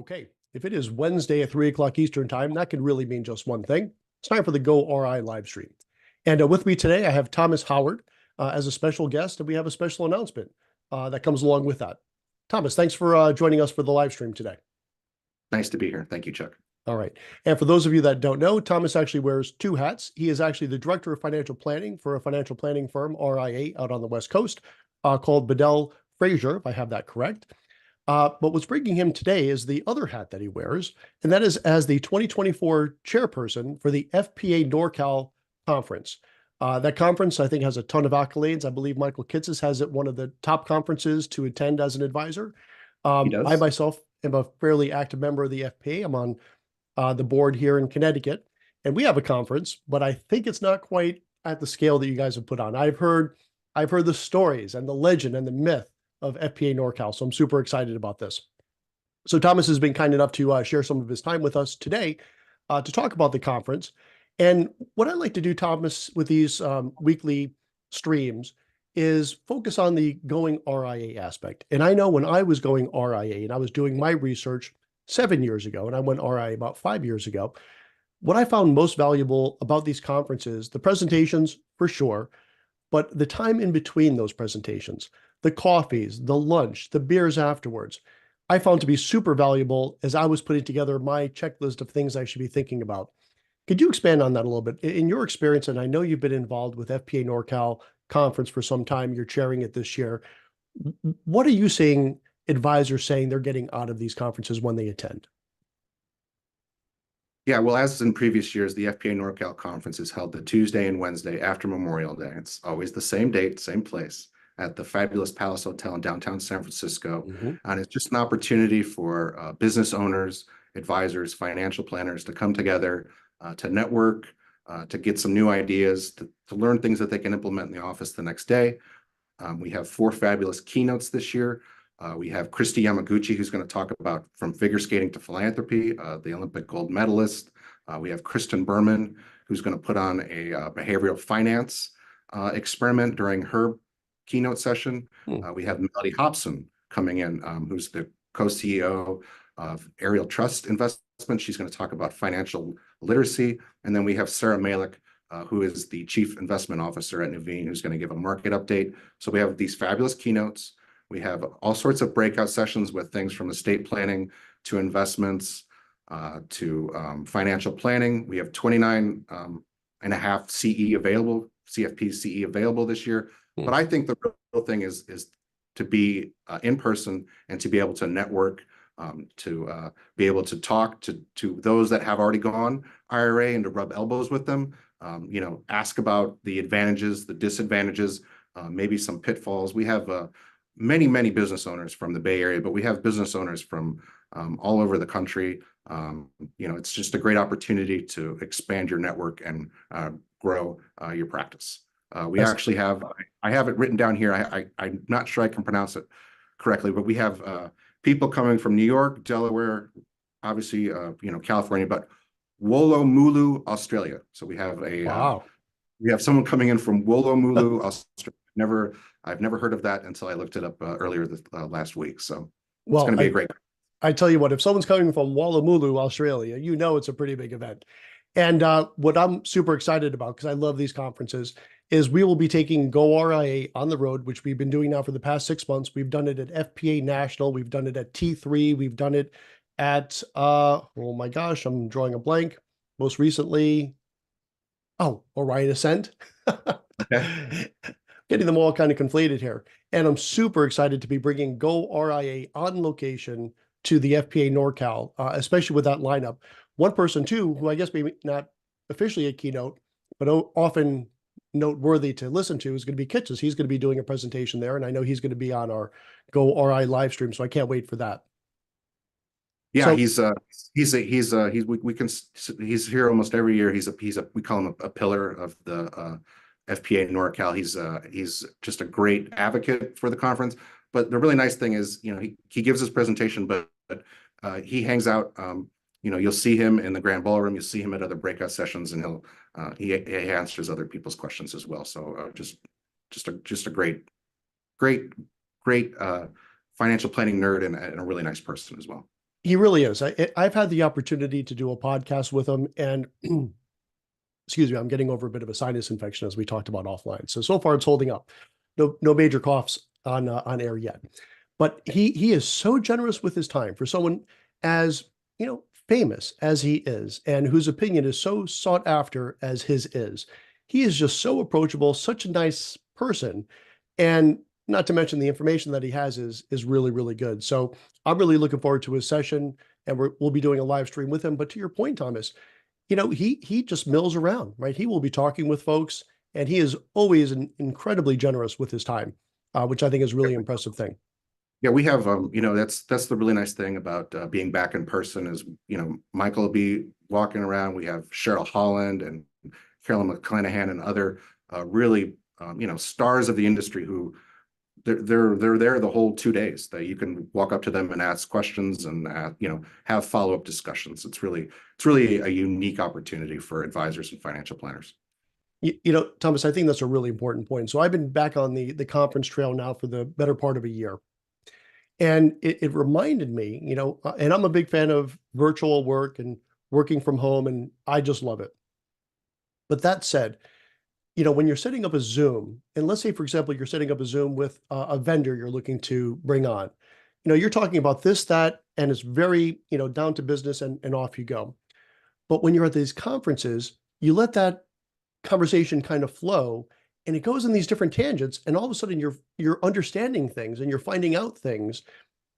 Okay, if it is Wednesday at 3 o'clock Eastern time, that could really mean just one thing. It's time for the goRIA live stream. And with me today, I have Thomas Howard as a special guest, and we have a special announcement that comes along with that. Thomas, thanks for joining us for the live stream today. Nice to be here. Thank you, Chuck. All right. And for those of you that don't know, Thomas actually wears two hats. He is actually the Director of Financial Planning for a financial planning firm, RIA, out on the West Coast, called Bedell Frazier, if I have that correct. But what's bringing him today is the other hat that he wears, and that is as the 2024 chairperson for the FPA NorCal Conference. That conference, I think, has a ton of accolades. I believe Michael Kitces has it one of the top conferences to attend as an advisor. He does. I myself am a fairly active member of the FPA. I'm on the board here in Connecticut, and we have a conference, but I think it's not quite at the scale that you guys have put on. I've heard the stories and the legend and the myth of FPA NorCal, so I'm super excited about this. So Thomas has been kind enough to share some of his time with us today to talk about the conference. And what I like to do, Thomas, with these weekly streams is focus on the going RIA aspect. And I know when I was going RIA and I was doing my research 7 years ago, and I went RIA about 5 years ago, what I found most valuable about these conferences, the presentations for sure, but the time in between those presentations, the coffees, the lunch, the beers afterwards, I found to be super valuable as I was putting together my checklist of things I should be thinking about. Could you expand on that a little bit? In your experience, and I know you've been involved with FPA NorCal Conference for some time, you're chairing it this year. What are you seeing advisors saying they're getting out of these conferences when they attend? Yeah, well, as in previous years, the FPA NorCal Conference is held the Tuesday and Wednesday after Memorial Day. It's always the same date, same place at the fabulous Palace Hotel in downtown San Francisco. And it's just an opportunity for business owners, advisors, financial planners to come together, to network, to get some new ideas, to learn things that they can implement in the office the next day. We have 4 fabulous keynotes this year. We have Christy Yamaguchi, who's going to talk about from figure skating to philanthropy, the Olympic gold medalist. We have Kristen Berman, who's going to put on a behavioral finance experiment during her keynote session. We have Melody Hobson coming in, who's the co-CEO of Ariel Trust Investment. She's going to talk about financial literacy. And then we have Sarah Malik, who is the Chief Investment Officer at Nuveen, who's going to give a market update. So we have these fabulous keynotes. We have all sorts of breakout sessions with things from estate planning to investments to financial planning. We have 29 and a half CE available, CFP CE available this year. But I think the real thing is to be in person and to be able to network, to be able to talk to those that have already gone IRA and to rub elbows with them, ask about the advantages, the disadvantages, maybe some pitfalls. We have many business owners from the Bay Area, but we have business owners from all over the country. It's just a great opportunity to expand your network and grow your practice. Actually have, I have it written down here. I'm not sure I can pronounce it correctly, but we have people coming from New York, Delaware, obviously, California, but Woolloomooloo, Australia. So we have we have someone coming in from Woolloomooloo, Australia. I've never heard of that until I looked it up earlier last week. So it's going to be a great. I tell you what, if someone's coming from Woolloomooloo, Australia, it's a pretty big event. And what I'm super excited about, because I love these conferences, is we will be taking goRIA on the road, which we've been doing now for the past 6 months. We've done it at FPA National. We've done it at T3. We've done it at, oh my gosh, I'm drawing a blank. Most recently, Orion Ascent. Okay. Getting them all kind of conflated here. And I'm super excited to be bringing goRIA on location to the FPA NorCal, especially with that lineup. One person too, who I guess maybe not officially a keynote, but often noteworthy to listen to, is going to be Kitces. He's going to be doing a presentation there, and I know he's going to be on our goRIA live stream, so I can't wait for that. Yeah, so, he's here almost every year. We call him a pillar of the FPA NorCal. He's just a great advocate for the conference. But the really nice thing is, he gives his presentation, but he hangs out. You'll see him in the Grand Ballroom. You'll see him at other breakout sessions, and he answers other people's questions as well. So just a great financial planning nerd and a really nice person as well. He really is. I've had the opportunity to do a podcast with him, and excuse me, I'm getting over a bit of a sinus infection as we talked about offline. So far it's holding up. No major coughs on air yet. But he is so generous with his time for someone as, famous as he is, and whose opinion is so sought after as his is. He is just so approachable, such a nice person, and not to mention the information that he has is really, really good. So I'm really looking forward to his session, and we'll be doing a live stream with him. But to your point, Thomas, he just mills around, right? He will be talking with folks, and he is always incredibly generous with his time, which I think is a really impressive thing. Yeah, we have, that's the really nice thing about being back in person is, Michael will be walking around. We have Cheryl Holland and Carolyn McClanahan and other really, stars of the industry who they're there the whole 2 days that you can walk up to them and ask questions and, have follow-up discussions. It's really a unique opportunity for advisors and financial planners. Thomas, I think that's a really important point. So I've been back on the conference trail now for the better part of a year. And it reminded me, and I'm a big fan of virtual work and working from home, and I just love it. But that said, when you're setting up a Zoom, and let's say, for example, you're setting up a Zoom with a vendor you're looking to bring on, you're talking about this, that, and it's very, down to business and off you go. But when you're at these conferences, you let that conversation kind of flow, and it goes in these different tangents, and all of a sudden you're understanding things and you're finding out things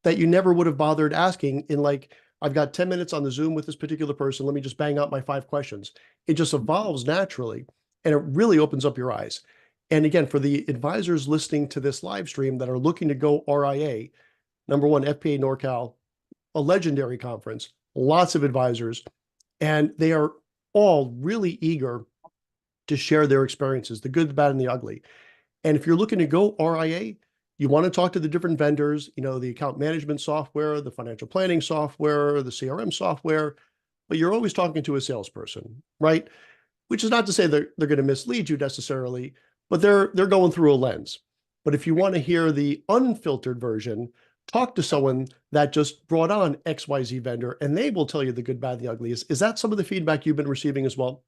that you never would have bothered asking in, like, I've got 10 minutes on the Zoom with this particular person, let me just bang out my 5 questions. It just evolves naturally, and it really opens up your eyes. And again, for the advisors listening to this live stream that are looking to go RIA, number one, FPA NorCal, a legendary conference, lots of advisors, and they are all really eager to share their experiences, the good, the bad, and the ugly. And if you're looking to go RIA, you want to talk to the different vendors, the account management software, the financial planning software, the CRM software, but you're always talking to a salesperson, right? Which is not to say they're going to mislead you necessarily, but they're going through a lens. But if you want to hear the unfiltered version, talk to someone that just brought on XYZ vendor, and they will tell you the good, bad, the ugly. Is that some of the feedback you've been receiving as well?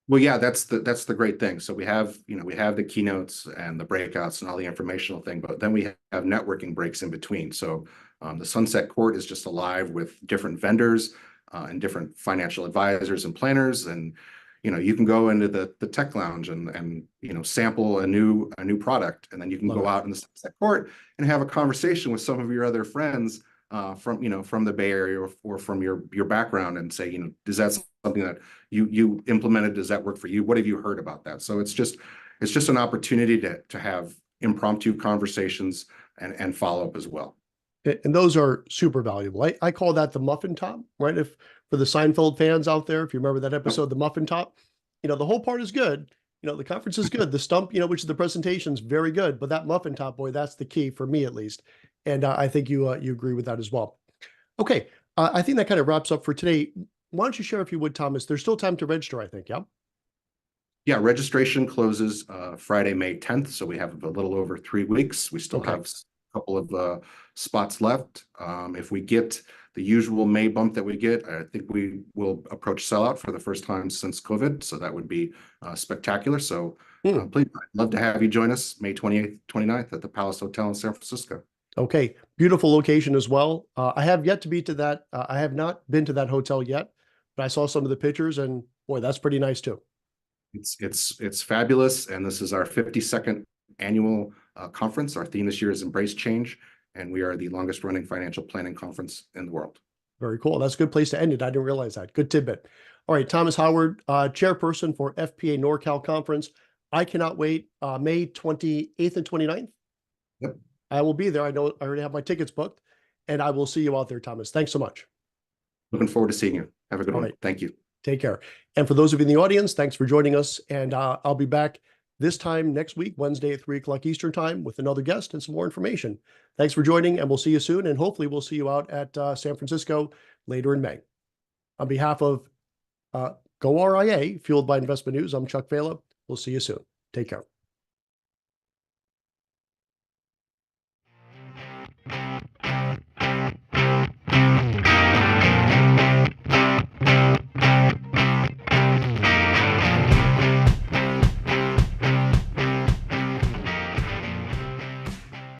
Well, yeah, that's the great thing. So we have the keynotes and the breakouts and all the informational thing, but then we have networking breaks in between. So the Sunset Court is just alive with different vendors and different financial advisors and planners, and you can go into the tech lounge and sample a new product, and then you can go out in the Sunset Court and have a conversation with some of your other friends from the Bay Area or from your background and say, is that something that you implemented? Does that work for you? What have you heard about that? So it's just an opportunity to have impromptu conversations and follow up as well. And those are super valuable. I call that the muffin top, right? If for the Seinfeld fans out there, if you remember that episode, the muffin top, the whole part is good. The conference is good. The stump, which is the presentation, is very good. But that muffin top, boy, that's the key for me at least. And I think you agree with that as well. Okay, I think that kind of wraps up for today. Why don't you share, if you would, Thomas? There's still time to register, I think. Yeah. Yeah, registration closes Friday, May 10th. So we have a little over 3 weeks. We still have a couple of spots left. If we get the usual May bump that we get, I think we will approach sellout for the first time since COVID. So that would be spectacular. So please, I'd love to have you join us May 28th, 29th at the Palace Hotel in San Francisco. Okay, beautiful location as well. I have yet to be to that. I have not been to that hotel yet, but I saw some of the pictures, and boy, that's pretty nice too. It's fabulous, and this is our 52nd annual conference. Our theme this year is Embrace Change, and we are the longest running financial planning conference in the world. Very cool. That's a good place to end it. I didn't realize that. Good tidbit. All right, Thomas Howard, chairperson for FPA NorCal Conference. I cannot wait. May 28th and 29th. Yep. I will be there. I know I already have my tickets booked, and I will see you out there, Thomas. Thanks so much. Looking forward to seeing you. Have a good one. Right. Thank you. Take care. And for those of you in the audience, thanks for joining us. And I'll be back this time next week, Wednesday at 3 o'clock Eastern time, with another guest and some more information. Thanks for joining, and we'll see you soon. And hopefully we'll see you out at San Francisco later in May. On behalf of goRIA, Fueled by Investment News, I'm Chuck Vela. We'll see you soon. Take care.